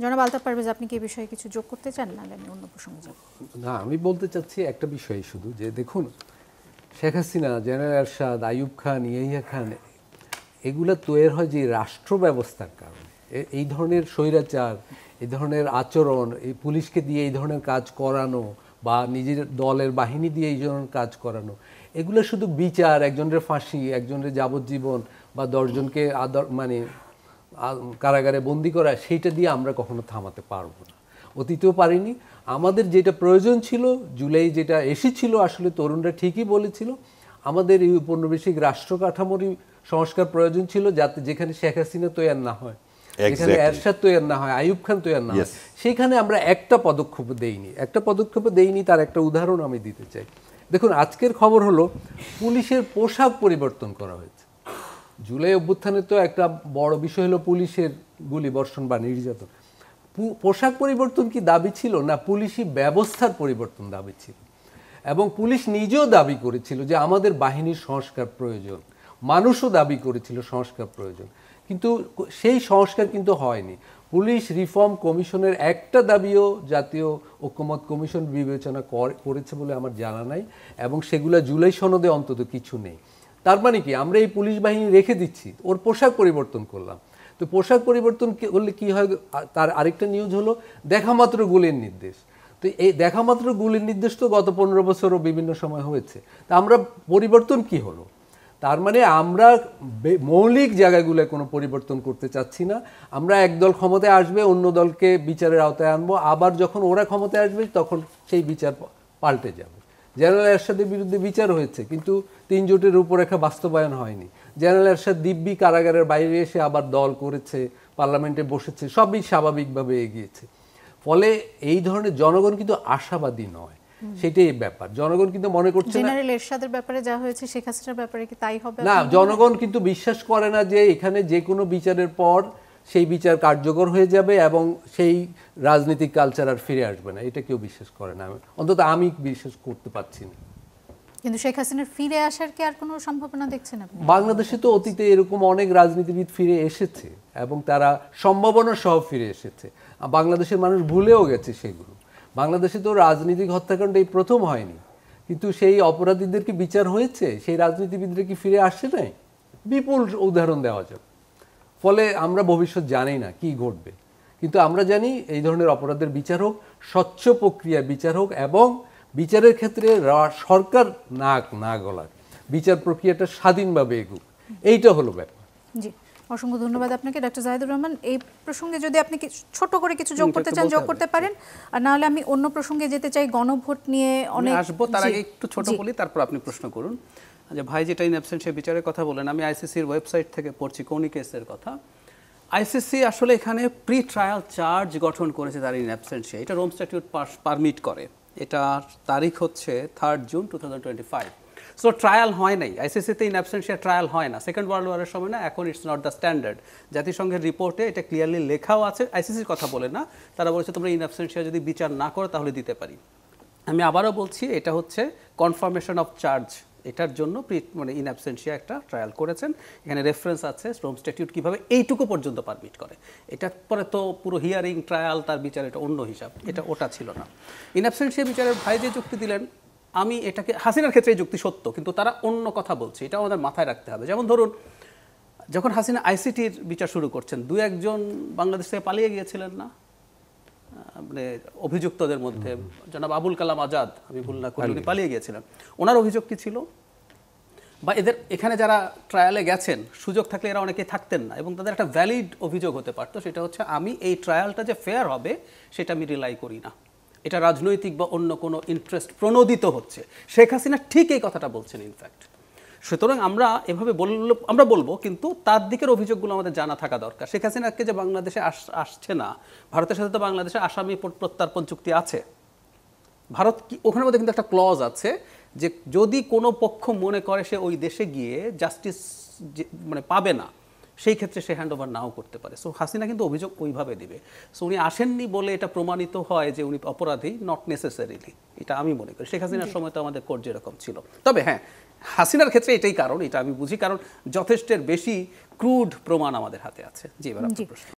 জনাব আলতাফ পারভেজ, আপনি কি এই বিষয়ে কিছু যোগ করতে চান, নাহলে আমি অন্য প্রসঙ্গে যাব? না, আমি বলতে চাচ্ছি একটা বিষয় শুধু, যে দেখুন শেখ হাসিনা, জেনারেল এরশাদ, আইয়ুব খান, ইয়াহিয়া খান, এগুলো তৈরি হয় যে রাষ্ট্র ব্যবস্থার কারণে। এই ধরনের স্বৈরাচার, এই ধরনের আচরণ, এই পুলিশকে দিয়ে এই ধরনের কাজ করানো বা নিজের দলের বাহিনী দিয়ে এই ধরনের কাজ করানো, এগুলো শুধু বিচার, একজনের ফাঁসি, একজনের যাবজ্জীবন বা 10 জনকে মানে কারাগারে বন্দি করা, সেইটা দিয়ে আমরা কখনো থামাতে পারবো না, অতীতেও পারিনি। আমাদের যেটা প্রয়োজন ছিল, জুলাই যেটা এসেছিল, আসলে তরুণরা ঠিকই বলেছিল, আমাদের এই উপনিবেশিক রাষ্ট্র কাঠামোরই সংস্কার প্রয়োজন ছিল, যাতে যেখানে শেখ হাসিনা তৈরি না হয়, যেখানে এরশাদ তৈরি না হয়, আইয়ুব খান তৈরি না হয়, সেখানে আমরা একটা পদক্ষেপ দেইনি। তার একটা উদাহরণ আমি দিতে চাই। দেখুন, আজকের খবর হলো পুলিশের পোশাক পরিবর্তন করা হয়েছে। জুলাই অভ্যুত্থানে তো একটা বড় বিষয় হলো পুলিশের গুলিবর্ষণ বা নির্যাতন। পোশাক পরিবর্তন কি দাবি ছিল? না, পুলিশি ব্যবস্থার পরিবর্তন দাবি ছিল। এবং পুলিশ নিজেও দাবি করেছিল যে আমাদের বাহিনীর সংস্কার প্রয়োজন, মানুষও দাবি করেছিল সংস্কার প্রয়োজন, কিন্তু সেই সংস্কার কিন্তু হয়নি। পুলিশ রিফর্ম কমিশনের একটা দাবিও জাতীয় ঐকমত্য কমিশন বিবেচনা করেছে বলে আমার জানা নাই, এবং সেগুলো জুলাই সনদে অন্তত কিছু নেই। তার মানে কি, আমরা এই পুলিশ বাহিনী রেখে দিচ্ছি, ওর পোশাক পরিবর্তন করলাম। তো পোশাক পরিবর্তন করলে কি হয়? তার আরেকটা নিউজ হলো দেখা মাত্র গুলির নির্দেশ। তো এই দেখা মাত্র গুলির নির্দেশ তো গত 15 বছরও বিভিন্ন সময় হয়েছে। তা আমরা পরিবর্তন কি হলো? তার মানে আমরা মৌলিক জায়গাগুলো কোনো পরিবর্তন করতে চাচ্ছি না। আমরা একদল ক্ষমতায় আসবে, অন্য দলকে বিচারের আওতায় আনবো, আবার যখন ওরা ক্ষমতায় আসবে তখন সেই বিচার পাল্টে যাবে। জেনারেল এরশাদের বিরুদ্ধে বিচার হয়েছে, কিন্তু 3 জোটের রূপরেখা বাস্তবায়ন হয়নি। জেনারেল এরশাদ দিব্যি কারাগারের বাইরে এসে আবার দল করেছে, পার্লামেন্টে বসেছে, সবই স্বাভাবিকভাবে এগিয়েছে। ফলে এই ধরনের জনগণ কিন্তু আশাবাদী নয়, সেটাই ব্যাপার। জনগণ কিন্তু মনে করছে না জেনারেল এরশাদের ব্যাপারে যা হয়েছে, শেখ হাসিনার ব্যাপারে কি তাই হবে? না, জনগণ কিন্তু বিশ্বাস করে না যে এখানে যে কোনো বিচারের পর সেই বিচার কার্যকর হয়ে যাবে এবং সেই রাজনৈতিক কালচার আর ফিরে আসবে না। এটা কেউ বিশ্বাস করে না, অন্তত আমি বিশ্বাস করতে পারছি না। কিন্তু শেখ হাসিনার ফিরে আসার কি আর কোনো সম্ভাবনা দেখছেন আপনি? বাংলাদেশে তো অতীতে এরকম অনেক রাজনীতিবিদ ফিরে এসেছে এবং তারা সম্ভাবনা সহ ফিরে এসেছে। বাংলাদেশের মানুষ ভুলেও গেছে সেগুলো। বাংলাদেশে তো রাজনৈতিক হত্যাকাণ্ড এই প্রথম হয়নি, কিন্তু সেই অপরাধীদের কি বিচার হয়েছে? সেই রাজনীতিবিদরা কি ফিরে আসছে নাই? বিপুল উদাহরণ দেওয়া যাবে। ফলে আমরা ভবিষ্যৎ জানি না কি ঘটবে, কিন্তু আমরা জানি এই ধরনের অপরাধের বিচার হোক, স্বচ্ছ প্রক্রিয়ার বিচার হোক, এবং বিচারের ক্ষেত্রে সরকার নাক না গলায়, বিচার প্রক্রিয়াটা স্বাধীনভাবে এগুক, এইটা হলো ব্যাপার। জি, অসংখ্য ধন্যবাদ আপনাকে ডক্টর জাহিদুর রহমান। এই প্রসঙ্গে যদি আপনি ছোট করে কিছু যোগ করতে চান যোগ করতে পারেন, আর না হলে আমি অন্য প্রসঙ্গে যেতে চাই। গণভোট নিয়ে অনেক আসবো, তার আগে একটু ছোট বলি, তারপর আপনি প্রশ্ন করুন। যে ভাই যেটা ইন অ্যাবসেন্স বিচারের কথা বলেন, আমি আইসিসির ওয়েবসাইট থেকে পড়ছি কোনি কেসের কথা। আইসিসি আসলে এখানে প্রি ট্রায়াল চার্জ গঠন করেছে তার ইন অ্যাবসেন্সে। এটা রোম স্ট্যাটিউট পারমিট করে। এটা তারিখ হচ্ছে 3 জুন 2025। সো ট্রায়াল হয় নাই আইসিসিতে, ইন অ্যাবসেন্সিয়া ট্রায়াল হয় না। সেকেন্ড ওয়ার্ল্ড ওয়ারের সময় না, এখন ইটস নট দ্য স্ট্যান্ডার্ড। জাতিসংঘের রিপোর্টে এটা ক্লিয়ারলি লেখাও আছে। আইসিসির কথা বলে না, তারা বলেছে তোমরা ইন অ্যাবসেন্সিয়া যদি বিচার না করো তাহলে দিতে পারি। আমি আবারও বলছি, এটা হচ্ছে কনফার্মেশন অফ চার্জ। এটার জন্য মানে ইন অ্যাবসেন্সিয়া একটা ট্রায়াল করেছেন। এখানে রেফারেন্স আছে রোম স্ট্যাটিউট কীভাবে এইটুকু পর্যন্ত পারমিট করে। এটার পরে তো পুরো হিয়ারিং ট্রায়াল, তার বিচার, এটা অন্য হিসাব, এটা ওটা ছিল না। ইন অ্যাবসেন্সিয়া বিচারের ভাই যে যুক্তি দিলেন, আমি এটাকে, হাসিনার ক্ষেত্রে এই যুক্তি সত্য, কিন্তু তারা অন্য কথা বলছে, এটা আমাদের মাথায় রাখতে হবে। যেমন ধরুন, যখন হাসিনা আইসিটির বিচার শুরু করছেন, 2-1 বাংলাদেশ থেকে পালিয়ে গিয়েছিলেন না, মানে অভিযুক্তদের মধ্যে জনাব আবুল কালাম আজাদ, আমি ভুল না করলে, উনি পালিয়ে গিয়েছিলেন। ওনার অভিযোগ কি ছিল? বা এদের এখানে যারা ট্রায়ালে গেছেন, সুযোগ থাকলে এরা অনেকে থাকতেন না, এবং তাদের একটা ভ্যালিড অভিযোগ হতে পারতো, সেটা হচ্ছে আমি এই ট্রায়ালটা যে ফেয়ার হবে সেটা আমি রিলাই করি না, এটা রাজনৈতিক বা অন্য কোনো ইন্টারেস্ট প্রণোদিত হচ্ছে। শেখ হাসিনা ঠিক এই কথাটা বলছেন ইনফ্যাক্ট। সুতরাং আমরা এভাবে আমরা বলবো, কিন্তু তার দিকের অভিযোগগুলো আমাদের জানা থাকা দরকার। শেখ হাসিনাকে যে বাংলাদেশে আসছে না, ভারতের সাথে তো বাংলাদেশে আসামি প্রত্যার্পণ চুক্তি আছে। ভারত কি ওখানের মধ্যে কিন্তু একটা ক্লজ আছে যে যদি কোনো পক্ষ মনে করে সে ওই দেশে গিয়ে জাস্টিস মানে পাবে না, সেই ক্ষেত্রে সে হ্যান্ড ওভার নাও করতে পারে। সো হাসিনা কিন্তু অভিযোগ ওইভাবে দিবে। সো উনি আসেননি বলে এটা প্রমাণিত হয় যে উনি অপরাধী, নট নেসেসারিলি, এটা আমি মনে করি। শেখ হাসিনার সময় তো আমাদের কোর্ট যেরকম ছিল। তবে হ্যাঁ, হাসিনার ক্ষেত্রে এটাই কারণ, এটা আমি বুঝি, কারণ যথেষ্টের বেশি ক্রুড প্রমাণ আমাদের হাতে আছে। জি, এবার আপনার প্রশ্ন।